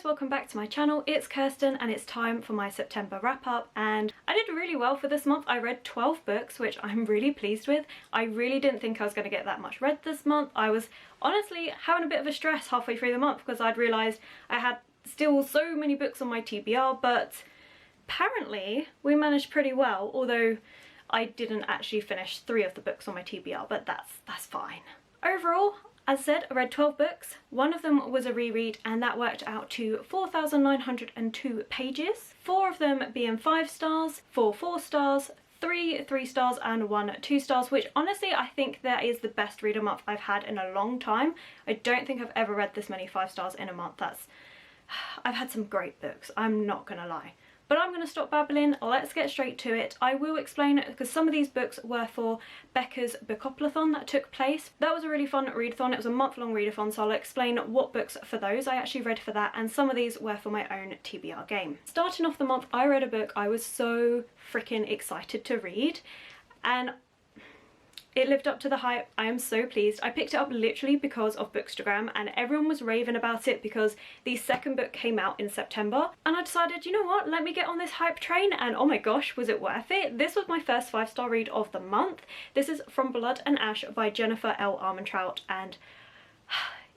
guys, welcome back to my channel. It's Kirsten and it's time for my September wrap up, and I did really well for this month. I read 12 books, which I'm really pleased with. I really didn't think I was going to get that much read this month. I was honestly having a bit of a stress halfway through the month because I'd realised I had still so many books on my TBR, but apparently we managed pretty well, although I didn't actually finish 3 of the books on my TBR, but that's fine. Overall, as I said, I read 12 books. One of them was a reread and that worked out to 4,902 pages. 4 of them being 5 stars, 4 4 stars, 3 3 stars and 1 2 stars, which honestly I think that is the best reader month I've had in a long time. I don't think I've ever read this many 5 stars in a month. I've had some great books, I'm not gonna lie. But I'm going to stop babbling, let's get straight to it. I will explain, because some of these books were for Becca's bookoplathon that took place. That was a really fun readathon. It was a month-long readathon, so I'll explain what books for those I actually read for that, and some of these were for my own TBR game. Starting off the month, I read a book I was so freaking excited to read, and it lived up to the hype. I am so pleased. I picked it up literally because of Bookstagram and everyone was raving about it because the second book came out in September, and I decided, you know what, let me get on this hype train, and oh my gosh, was it worth it. This was my first 5-star read of the month. This is From Blood and Ash by Jennifer L. Armentrout, and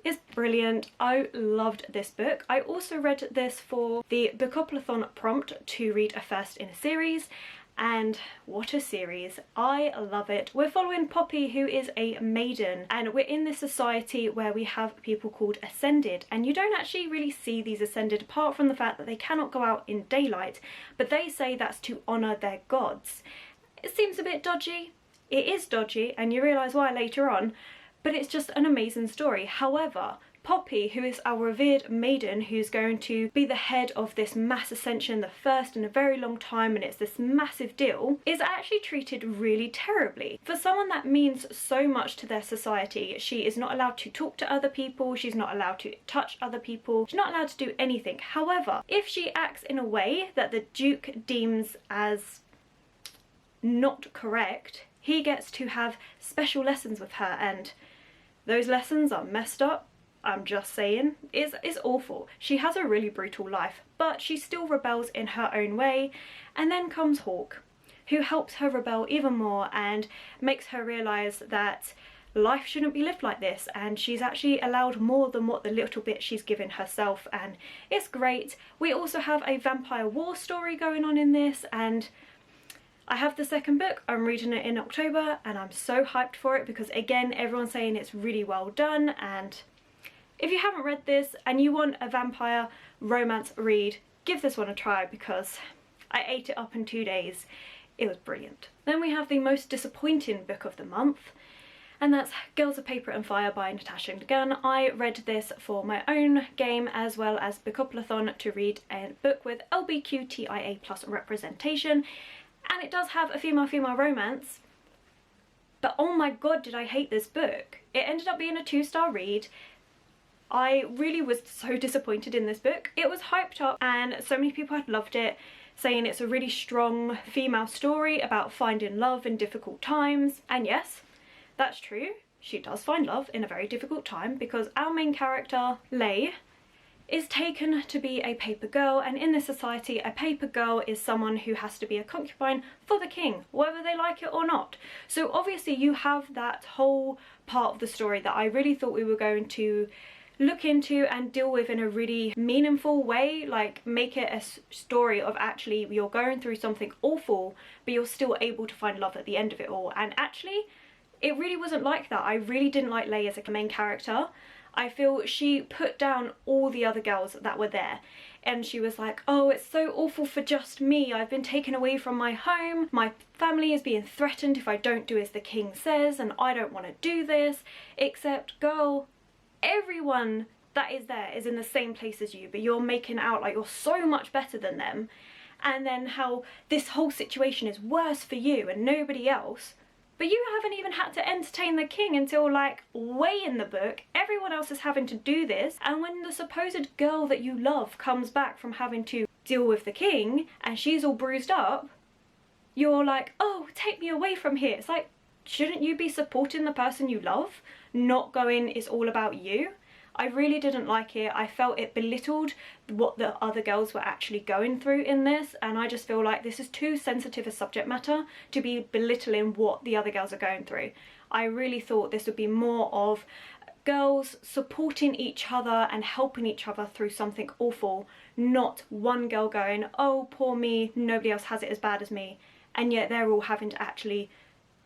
it's brilliant. I loved this book. I also read this for the bookoplathon prompt to read a first in a series, and what a series. I love it. We're following Poppy, who is a maiden, and we're in this society where we have people called Ascended, and you don't actually really see these Ascended apart from the fact that they cannot go out in daylight, but they say that's to honour their gods. It seems a bit dodgy. It is dodgy, and you realise why later on, but it's just an amazing story. However, Poppy, who is our revered maiden who's going to be the head of this mass ascension, the first in a very long time, and it's this massive deal, is actually treated really terribly. For someone that means so much to their society, she is not allowed to talk to other people, she's not allowed to touch other people, she's not allowed to do anything. However, if she acts in a way that the Duke deems as not correct, he gets to have special lessons with her, and those lessons are messed up. I'm just saying, it's awful. She has a really brutal life, but she still rebels in her own way. And then comes Hawke, who helps her rebel even more and makes her realise that life shouldn't be lived like this, and she's actually allowed more than what the little bit she's given herself, and it's great. We also have a vampire war story going on in this, and I have the second book. I'm reading it in October and I'm so hyped for it because again, everyone's saying it's really well done, and if you haven't read this and you want a vampire romance read, give this one a try because I ate it up in 2 days. It was brilliant. Then we have the most disappointing book of the month, and that's Girls of Paper and Fire by Natasha and Ngan. I read this for my own game as well as bookoplathon to read a book with LBQTIA plus representation, and it does have a female-female romance, but oh my god did I hate this book. It ended up being a 2-star read. I really was so disappointed in this book. It was hyped up and so many people had loved it, saying it's a really strong female story about finding love in difficult times. And yes, that's true. She does find love in a very difficult time because our main character, Lowe, is taken to be a paper girl, and in this society a paper girl is someone who has to be a concubine for the king, whether they like it or not. So obviously you have that whole part of the story that I really thought we were going to look into and deal with in a really meaningful way, like make it a story of actually you're going through something awful but you're still able to find love at the end of it all. And actually it really wasn't like that. I really didn't like Lowe as a main character. I feel she put down all the other girls that were there, and she was like, oh, it's so awful for just me. I've been taken away from my home. My family is being threatened if I don't do as the king says, and I don't want to do this. Except, girl, everyone that is there is in the same place as you, but you're making out like you're so much better than them, and then how this whole situation is worse for you and nobody else. But you haven't even had to entertain the king until like way in the book. Everyone else is having to do this, and when the supposed girl that you love comes back from having to deal with the king and she's all bruised up, you're like, oh, take me away from here. It's like, shouldn't you be supporting the person you love, not going it's all about you? I really didn't like it. I felt it belittled what the other girls were actually going through in this, and I just feel like this is too sensitive a subject matter to be belittling what the other girls are going through. I really thought this would be more of girls supporting each other and helping each other through something awful, not one girl going, oh poor me, nobody else has it as bad as me, and yet they're all having to actually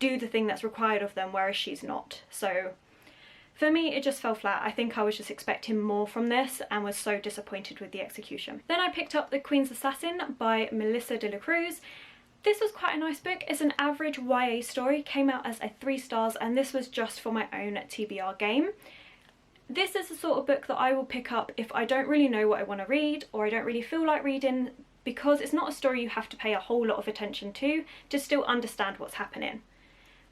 do the thing that's required of them, whereas she's not. So for me, it just fell flat. I think I was just expecting more from this and was so disappointed with the execution. Then I picked up The Queen's Assassin by Melissa de la Cruz. This was quite a nice book. It's an average YA story, came out as a 3 stars, and this was just for my own TBR game. This is the sort of book that I will pick up if I don't really know what I want to read, or I don't really feel like reading, because it's not a story you have to pay a whole lot of attention to still understand what's happening.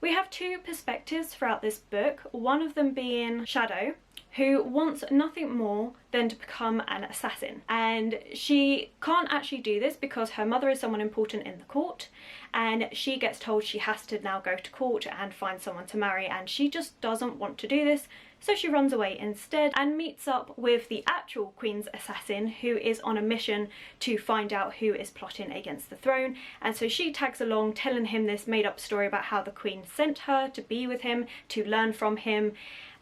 We have 2 perspectives throughout this book, one of them being Shadow, who wants nothing more than to become an assassin, and she can't actually do this because her mother is someone important in the court, and she gets told she has to now go to court and find someone to marry, and she just doesn't want to do this, so she runs away instead and meets up with the actual Queen's assassin, who is on a mission to find out who is plotting against the throne. And so she tags along, telling him this made-up story about how the Queen sent her to be with him, to learn from him.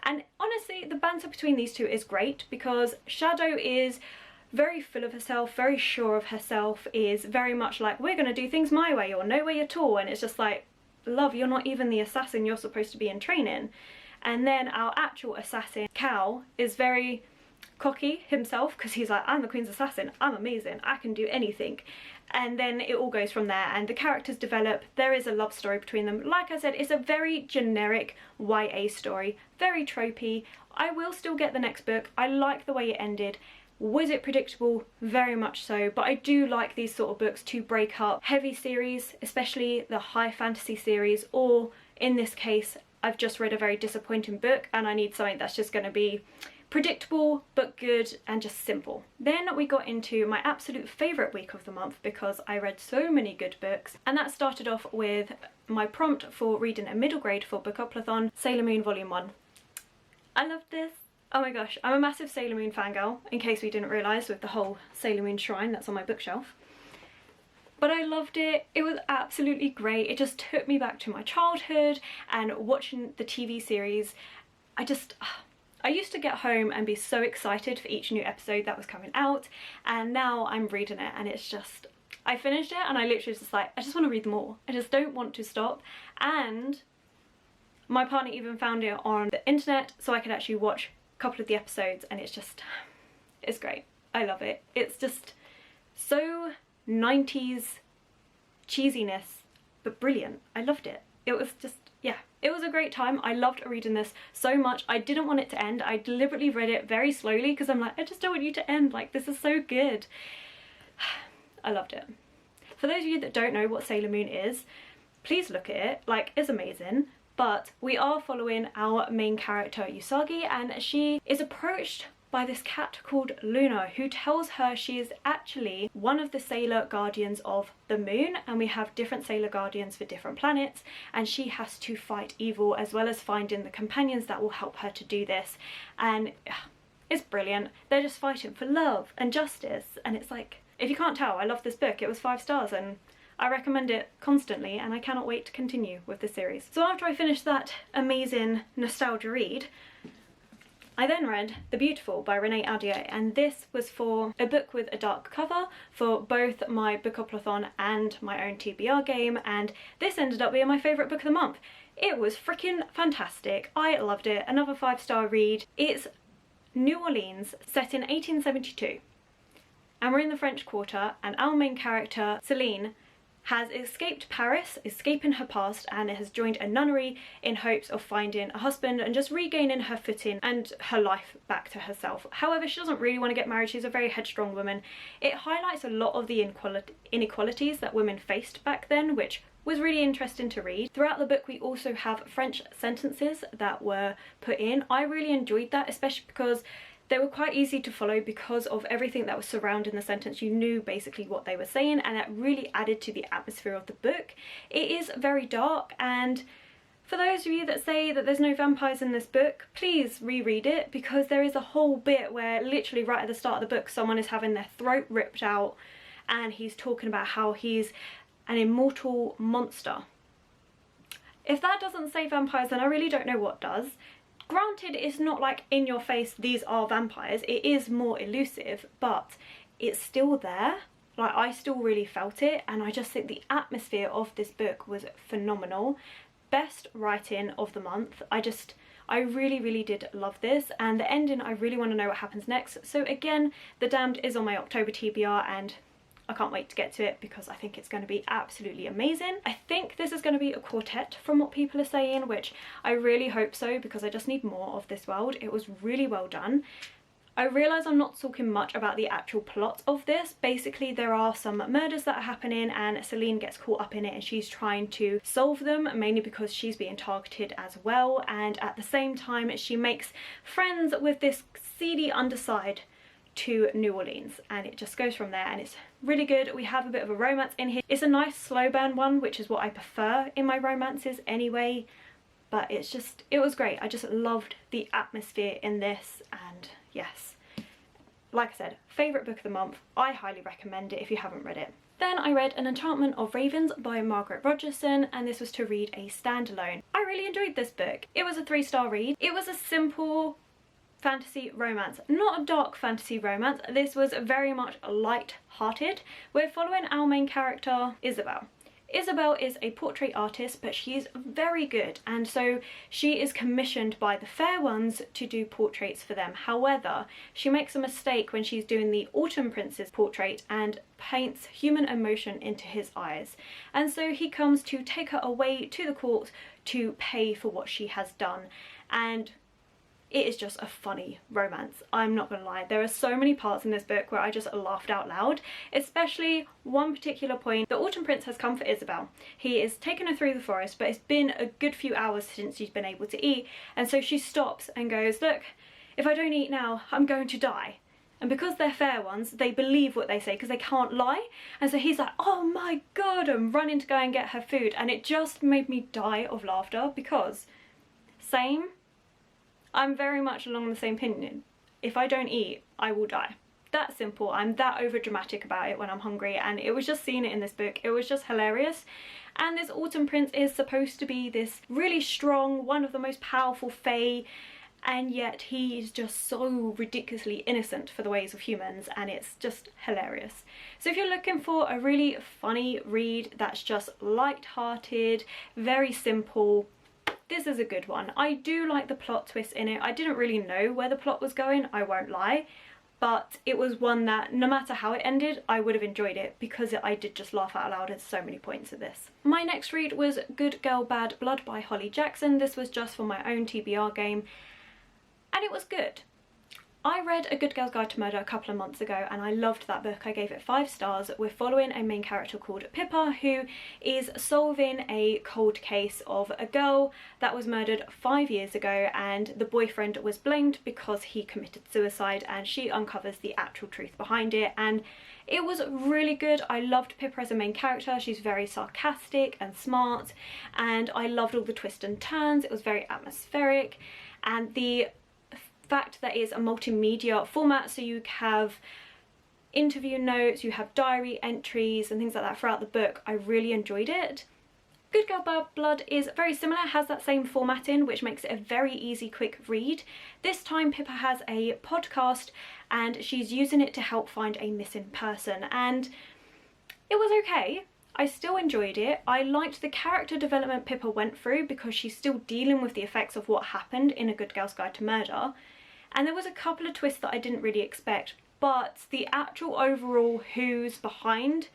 And honestly, the banter between these 2 is great, because Shadow is very full of herself, very sure of herself, is very much like, we're going to do things my way or no way at all, and it's just like, love, you're not even the assassin, you're supposed to be in training. And then our actual assassin, Cal, is very cocky himself, because he's like, I'm the Queen's assassin, I'm amazing, I can do anything. And then it all goes from there, and the characters develop. There is a love story between them. Like I said, it's a very generic YA story, very tropey. I will still get the next book. I like the way it ended. Was it predictable? Very much so, but I do like these sort of books to break up heavy series, especially the high fantasy series, or in this case, I've just read a very disappointing book and I need something that's just going to be predictable but good and just simple. Then we got into my absolute favourite week of the month, because I read so many good books, and that started off with my prompt for reading a middle grade for Bookuplathon, Sailor Moon Volume 1. I loved this. Oh my gosh, I'm a massive Sailor Moon fangirl, in case we didn't realise, with the whole Sailor Moon shrine that's on my bookshelf. But I loved it. It was absolutely great. It just took me back to my childhood, and watching the TV series, I used to get home and be so excited for each new episode that was coming out, and now I'm reading it and it's just, I finished it and I literally was just like, I just want to read more. I just don't want to stop. And my partner even found it on the internet so I could actually watch a couple of the episodes, and it's just, it's great. I love it. It's just so 90s cheesiness, but brilliant. I loved it. It was just, yeah, it was a great time. I loved reading this so much. I didn't want it to end. I deliberately read it very slowly because I'm like, I just don't want you to end. Like, this is so good. I loved it. For those of you that don't know what Sailor Moon is, please look at it. Like, it's amazing. But we are following our main character, Usagi, and she is approached by this cat called Luna, who tells her she is actually one of the sailor guardians of the moon, and we have different sailor guardians for different planets, and she has to fight evil as well as finding the companions that will help her to do this. And it's brilliant. They're just fighting for love and justice, and it's like, if you can't tell, I love this book. It was 5 stars and I recommend it constantly, and I cannot wait to continue with the series. So after I finished that amazing nostalgia read, I then read The Beautiful by Renee Adieh, and this was for a book with a dark cover for both my Bookuplathon and my own TBR game, and this ended up being my favourite book of the month. It was freaking fantastic. I loved it. Another 5-star read. It's New Orleans, set in 1872, and we're in the French Quarter, and our main character, Celine, has escaped Paris, escaping her past, and has joined a nunnery in hopes of finding a husband and just regaining her footing and her life back to herself. However, she doesn't really want to get married. She's a very headstrong woman. It highlights a lot of the inequalities that women faced back then, which was really interesting to read. Throughout the book we also have French sentences that were put in. I really enjoyed that, especially because they were quite easy to follow because of everything that was surrounding the sentence. You knew basically what they were saying, and that really added to the atmosphere of the book. It is very dark, and For those of you that say that there's no vampires in this book, please reread it, because there is a whole bit where literally right at the start of the book someone is having their throat ripped out and he's talking about how he's an immortal monster. If that doesn't say vampires, then I really don't know what does. Granted, it's not like in your face, these are vampires. It is more elusive, but it's still there. Like, I still really felt it, and I just think the atmosphere of this book was phenomenal. Best writing of the month. I really did love this, and the ending, I really want to know what happens next. So again, The Damned is on my October TBR, and I can't wait to get to it because I think it's going to be absolutely amazing. I think this is going to be a quartet from what people are saying, which I really hope so, because I just need more of this world. It was really well done. I realise I'm not talking much about the actual plot of this. Basically, there are some murders that are happening and Celine gets caught up in it and she's trying to solve them, mainly because she's being targeted as well. And at the same time, she makes friends with this seedy underside to New Orleans, and it just goes from there, and it's really good. We have a bit of a romance in here. It's a nice slow burn one, which is what I prefer in my romances anyway, but it was great. I just loved the atmosphere in this, and yes, like I said, favourite book of the month. I highly recommend it if you haven't read it. Then I read An Enchantment of Ravens by Margret Rogerson, and this was to read a standalone. I really enjoyed this book. It was a 3-star read. It was a simple fantasy romance, not a dark fantasy romance. This was very much light-hearted. We're following our main character, Isabel. Isabel is a portrait artist, but she's very good, and so she is commissioned by the fair ones to do portraits for them. However, she makes a mistake when she's doing the Autumn Prince's portrait and paints human emotion into his eyes, and so he comes to take her away to the court to pay for what she has done. And it is just a funny romance, I'm not gonna lie. There are so many parts in this book where I just laughed out loud, especially one particular point. The Autumn Prince has come for Isabel. He is taking her through the forest, but it's been a good few hours since she's been able to eat, and so she stops and goes, look, if I don't eat now, I'm going to die. And because they're fair ones, they believe what they say because they can't lie. And so he's like, oh my god, I'm running to go and get her food. And it just made me die of laughter because, same, I'm very much along the same opinion. If I don't eat, I will die. That simple. I'm that over dramatic about it when I'm hungry, and it was just seeing it in this book. It was just hilarious. And this Autumn Prince is supposed to be this really strong, one of the most powerful fae, and yet he is just so ridiculously innocent for the ways of humans, and it's just hilarious. So if you're looking for a really funny read that's just light-hearted, very simple, this is a good one. I do like the plot twist in it. I didn't really know where the plot was going, I won't lie, but it was one that no matter how it ended, I would have enjoyed it because I did just laugh out loud at so many points of this. My next read was Good Girl Bad Blood by Holly Jackson. This was just for my own TBR game, and it was good. I read A Good Girl's Guide to Murder a couple of months ago and I loved that book. I gave it 5 stars. We're following a main character called Pippa who is solving a cold case of a girl that was murdered 5 years ago, and the boyfriend was blamed because he committed suicide, and she uncovers the actual truth behind it, and it was really good. I loved Pippa as a main character. She's very sarcastic and smart, and I loved all the twists and turns. It was very atmospheric, and the fact that it's a multimedia format, so you have interview notes, you have diary entries and things like that throughout the book. I really enjoyed it. Good Girl Bad Blood is very similar, has that same formatting, which makes it a very easy, quick read. This time Pippa has a podcast and she's using it to help find a missing person, and it was okay. I still enjoyed it. I liked the character development Pippa went through because she's still dealing with the effects of what happened in A Good Girl's Guide to Murder. And there was a couple of twists that I didn't really expect, but the actual overall who's behind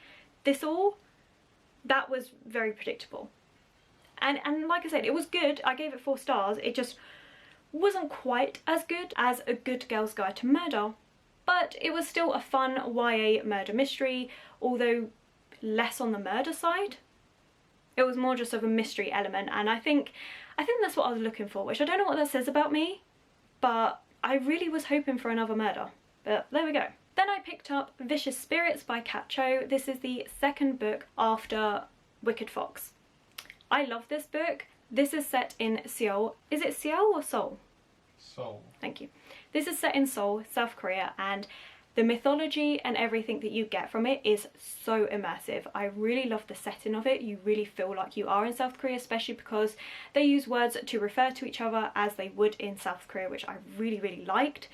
this all, that was very predictable. And like I said, it was good. I gave it 4 stars. It just wasn't quite as good as A Good Girl's Guide to Murder, but it was still a fun YA murder mystery, although less on the murder side. It was more just of a mystery element, and I think that's what I was looking for, which I don't know what that says about me, but I really was hoping for another murder. But there we go. Then I picked up Vicious Spirits by Kat Cho. This is the second book after Wicked Fox. I love this book. This is set in Seoul. Is it Seoul or Seoul? Seoul. Thank you. This is set in Seoul, South Korea, and the mythology and everything that you get from it is so immersive. I really love the setting of it. You really feel like you are in South Korea, especially because they use words to refer to each other as they would in South Korea, which I really liked.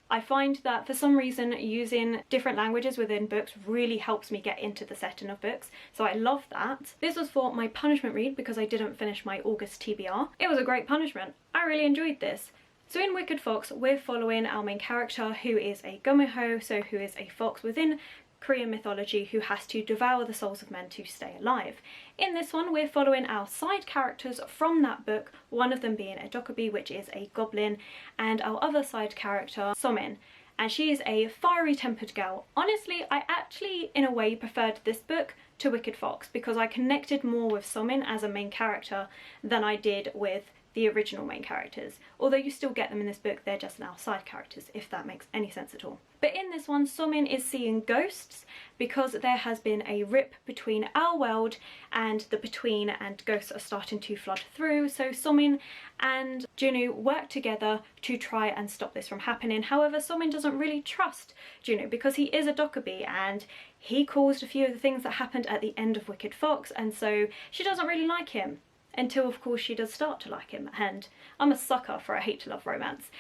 I find that for some reason using different languages within books really helps me get into the setting of books, so I love that. This was for my punishment read because I didn't finish my August TBR. It was a great punishment. I really enjoyed this. So in Wicked Fox, we're following our main character, who is a gomeho, so who is a fox within Korean mythology who has to devour the souls of men to stay alive. In this one, we're following our side characters from that book, one of them being a Dokkaebi, which is a goblin, and our other side character, Somin, and she is a fiery tempered girl. Honestly, I actually in a way preferred this book to Wicked Fox because I connected more with Somin as a main character than I did with the original main characters. Although you still get them in this book, they're just now side characters, if that makes any sense at all. But in this one, Somin is seeing ghosts because there has been a rip between our world and the Between, and ghosts are starting to flood through. So Somin and Junwoo work together to try and stop this from happening. However, Somin doesn't really trust Junwoo because he is a Dokkaebi and he caused a few of the things that happened at the end of Wicked Fox, and so she doesn't really like him. Until of course she does start to like him, and I'm a sucker for a hate to love romance.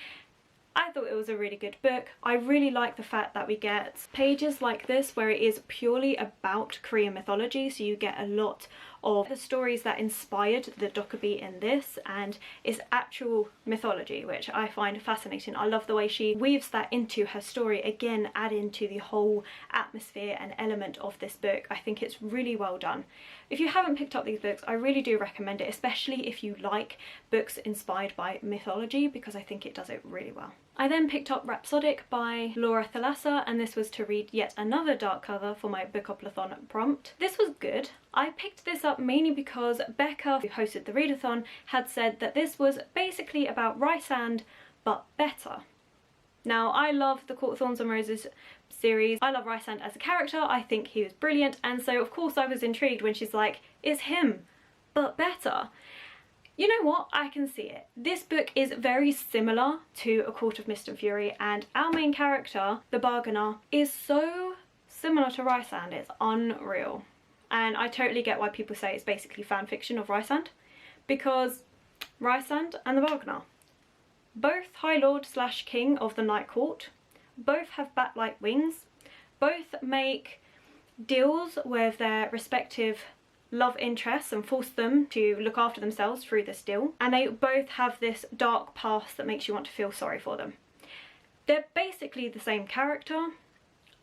I thought it was a really good book. I really like the fact that we get pages like this where it is purely about Korean mythology, so you get a lot of the stories that inspired the Dokkaebi in this, and it's actual mythology, which I find fascinating. I love the way she weaves that into her story, again adding to the whole atmosphere and element of this book. I think it's really well done. If you haven't picked up these books, I really do recommend it, especially if you like books inspired by mythology, because I think it does it really well. I then picked up Rhapsodic by Thalassa, and this was to read yet another dark cover for my Bookoplathon prompt. This was good. I picked this up mainly because Becca, who hosted the readathon, had said that this was basically about Rysand, but better. Now, I love the Court of Thorns and Roses series. I love Rysand as a character. I think he was brilliant, and so of course I was intrigued when she's like, it's him, but better. You know what? I can see it. This book is very similar to A Court of Mist and Fury, and our main character, the Bargainer, is so similar to Rysand. It's unreal. And I totally get why people say it's basically fan fiction of Rysand, because Rysand and the Bargainer, both High Lord / King of the Night Court, both have bat-like wings, both make deals with their respective love interests and force them to look after themselves through this deal, and they both have this dark past that makes you want to feel sorry for them. They're basically the same character,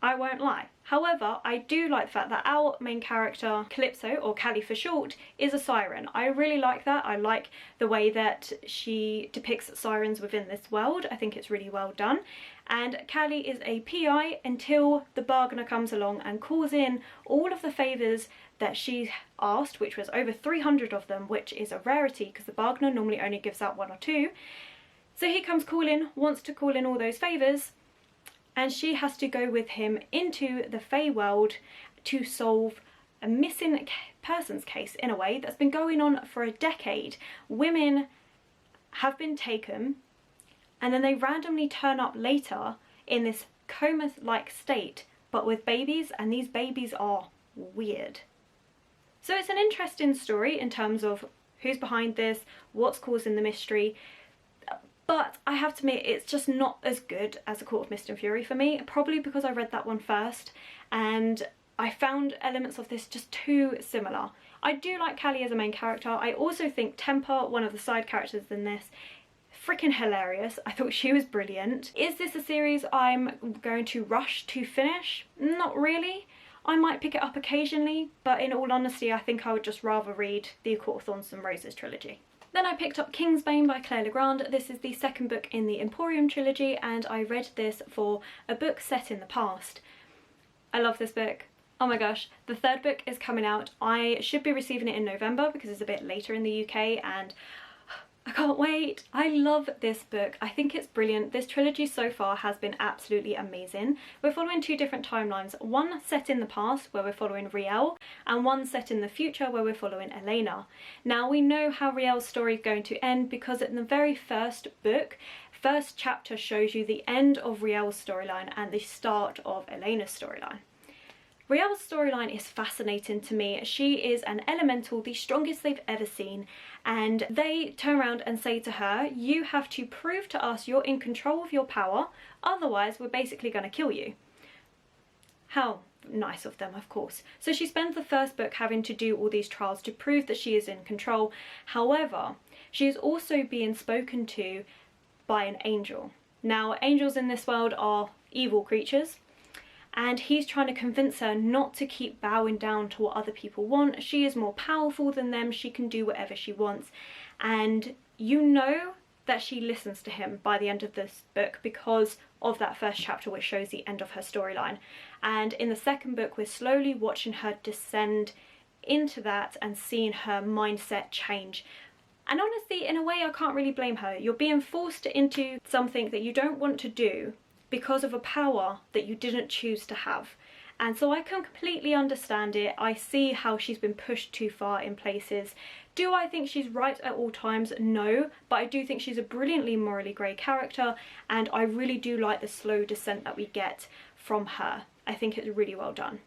I won't lie. However, I do like the fact that our main character, Calypso, or Callie for short, is a siren. I really like that. I like the way that she depicts sirens within this world. I think it's really well done. And Callie is a PI until the Bargainer comes along and calls in all of the favours that she asked, which was over 300 of them, which is a rarity because the Bargainer normally only gives out 1 or 2. So he comes calling, wants to call in all those favours, and she has to go with him into the Fey world to solve a missing persons case, in a way, that's been going on for a decade. Women have been taken and then they randomly turn up later in this coma-like state, but with babies, and these babies are weird. So it's an interesting story in terms of who's behind this, what's causing the mystery, but I have to admit it's just not as good as A Court of Mist and Fury for me, probably because I read that one first and I found elements of this just too similar. I do like Callie as a main character. I also think Temper, one of the side characters in this, freaking hilarious. I thought she was brilliant. Is this a series I'm going to rush to finish? Not really. I might pick it up occasionally, but in all honesty I think I would just rather read the A Court of Thorns and Roses trilogy. Then I picked up Kingsbane by Claire Legrand. This is the second book in the Emporium trilogy, and I read this for a book set in the past. I love this book. Oh my gosh, the third book is coming out. I should be receiving it in November because it's a bit later in the UK, and I can't wait. I love this book. I think it's brilliant. This trilogy so far has been absolutely amazing. We're following two different timelines, one set in the past where we're following Riel, and one set in the future where we're following Elena. Now we know how Riel's story is going to end because in the very first book, first chapter shows you the end of Riel's storyline and the start of Elena's storyline. Riel's storyline is fascinating to me. She is an elemental, the strongest they've ever seen, and they turn around and say to her, you have to prove to us you're in control of your power, otherwise we're basically going to kill you. How nice of them, of course. So she spends the first book having to do all these trials to prove that she is in control. However, she is also being spoken to by an angel. Now, angels in this world are evil creatures, and he's trying to convince her not to keep bowing down to what other people want. She is more powerful than them, she can do whatever she wants, and you know that she listens to him by the end of this book because of that first chapter which shows the end of her storyline. And in the second book we're slowly watching her descend into that and seeing her mindset change. And honestly, in a way I can't really blame her. You're being forced into something that you don't want to do because of a power that you didn't choose to have. And so I can completely understand it. I see how she's been pushed too far in places. Do I think she's right at all times? No, but I do think she's a brilliantly morally grey character, and I really do like the slow descent that we get from her. I think it's really well done.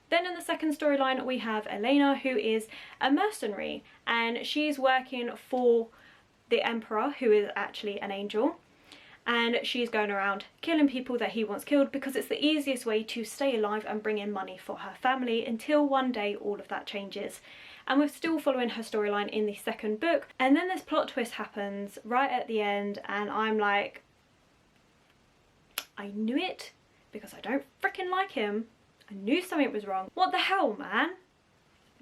Then in the second storyline we have Elena, who is a mercenary, and she's working for the Emperor, who is actually an angel. And she's going around killing people that he wants killed because it's the easiest way to stay alive and bring in money for her family, until one day all of that changes. And we're still following her storyline in the second book, and then this plot twist happens right at the end and I'm like, I knew it, because I don't freaking like him. I knew something was wrong. What the hell, man?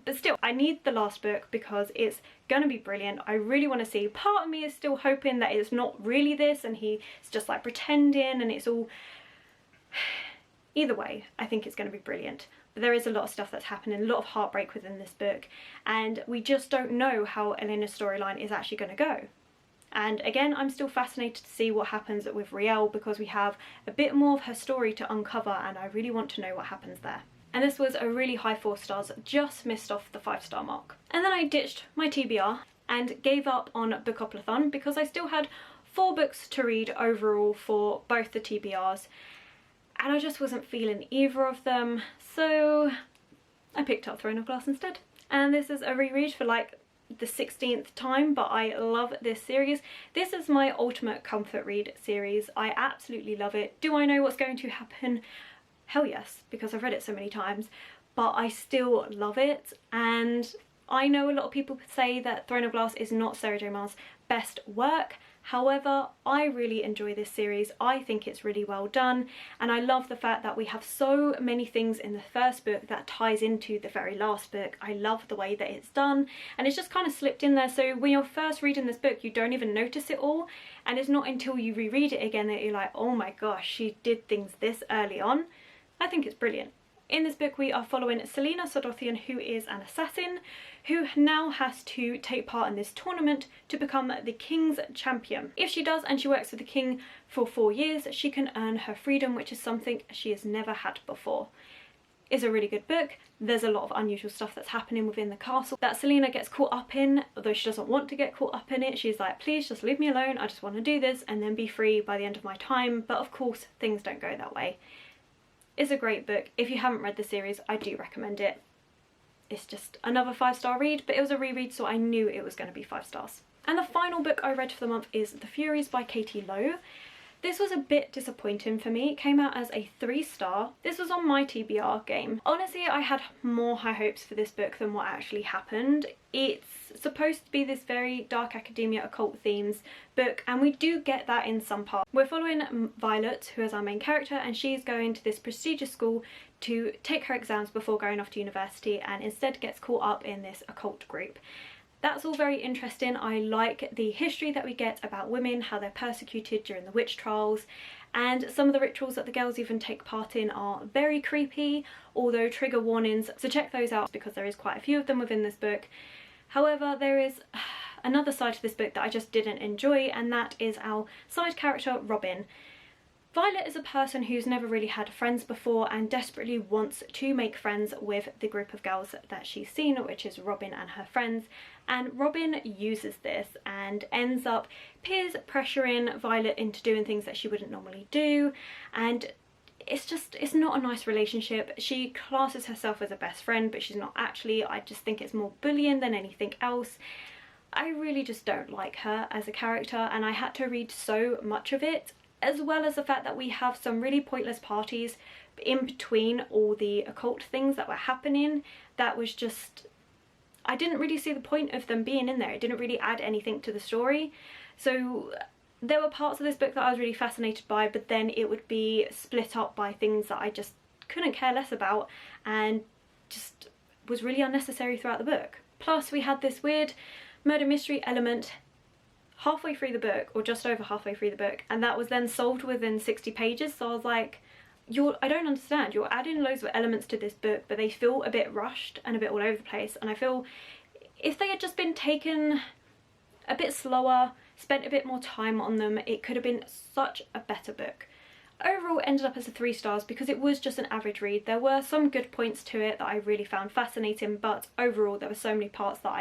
But still, I need the last book because it's gonna be brilliant. I really want to see. Part of me is still hoping that it's not really this and he's just like pretending and it's all... Either way, I think it's going to be brilliant. But there is a lot of stuff that's happening, a lot of heartbreak within this book, and we just don't know how Elena's storyline is actually going to go. And again, I'm still fascinated to see what happens with Riel because we have a bit more of her story to uncover and I really want to know what happens there. And this was a really high 4 stars, just missed off the 5-star mark. And then I ditched my TBR and gave up on Bookoplathon because I still had 4 books to read overall for both the TBRs, and I just wasn't feeling either of them, so I picked up Throne of Glass instead. And this is a reread for like the 16th time, but I love this series. This is my ultimate comfort read series. I absolutely love it. Do I know what's going to happen? Hell yes, because I've read it so many times, but I still love it. And I know a lot of people say that Throne of Glass is not Sarah J Maas' best work. However, I really enjoy this series. I think it's really well done, and I love the fact that we have so many things in the first book that ties into the very last book. I love the way that it's done, and it's just kind of slipped in there, so when you're first reading this book you don't even notice it all, and it's not until you reread it again that you're like, oh my gosh, she did things this early on. I think it's brilliant. In this book we are following Selena Sodothian, who is an assassin who now has to take part in this tournament to become the king's champion. If she does and she works for the king for 4 years, she can earn her freedom, which is something she has never had before. It's a really good book. There's a lot of unusual stuff that's happening within the castle that Selena gets caught up in, although she doesn't want to get caught up in it. She's like, please just leave me alone, I just want to do this and then be free by the end of my time. But of course things don't go that way. It's a great book. If you haven't read the series, I do recommend it. It's just another 5-star read, but it was a reread, so I knew it was going to be 5 stars. And the final book I read for the month is The Furies by Katie Lowe. This was a bit disappointing for me. It came out as a 3-star. This was on my TBR game. Honestly, I had more high hopes for this book than what actually happened. It's supposed to be this very dark academia occult themes book, and we do get that in some parts. We're following Violet, who is our main character, and she's going to this prestigious school to take her exams before going off to university, and instead gets caught up in this occult group. That's all very interesting. I like the history that we get about women, how they're persecuted during the witch trials, and some of the rituals that the girls even take part in are very creepy, although trigger warnings, so check those out because there is quite a few of them within this book. However, there is another side to this book that I just didn't enjoy, and that is our side character Robin. Violet is a person who's never really had friends before and desperately wants to make friends with the group of girls that she's seen, which is Robin and her friends. And Robin uses this and ends up peer pressuring Violet into doing things that she wouldn't normally do, and it's not a nice relationship. She classes herself as a best friend, but she's not actually. I just think it's more bullying than anything else. I really just don't like her as a character, and I had to read so much of it, as well as the fact that we have some really pointless parties in between all the occult things that were happening. That was just, I didn't really see the point of them being in there. It didn't really add anything to the story. So there were parts of this book that I was really fascinated by, but then it would be split up by things that I just couldn't care less about and just was really unnecessary throughout the book. Plus we had this weird murder mystery element halfway through the book, or just over halfway through the book, and that was then solved within 60 pages. So I was like, I don't understand. You're adding loads of elements to this book, but they feel a bit rushed and a bit all over the place. And I feel if they had just been taken a bit slower, spent a bit more time on them, it could have been such a better book. Overall, it ended up as a 3 stars because it was just an average read. There were some good points to it that I really found fascinating, but overall there were so many parts that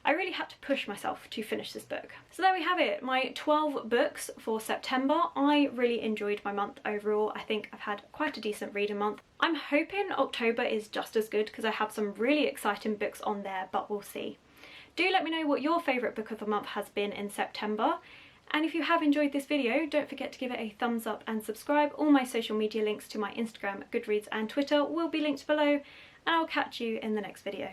I really had to push myself to finish this book. So there we have it, my 12 books for September. I really enjoyed my month overall. I think I've had quite a decent reading month. I'm hoping October is just as good because I have some really exciting books on there, but we'll see. Do let me know what your favourite book of the month has been in September. And if you have enjoyed this video, don't forget to give it a thumbs up and subscribe. All my social media links to my Instagram, Goodreads and Twitter will be linked below, and I'll catch you in the next video.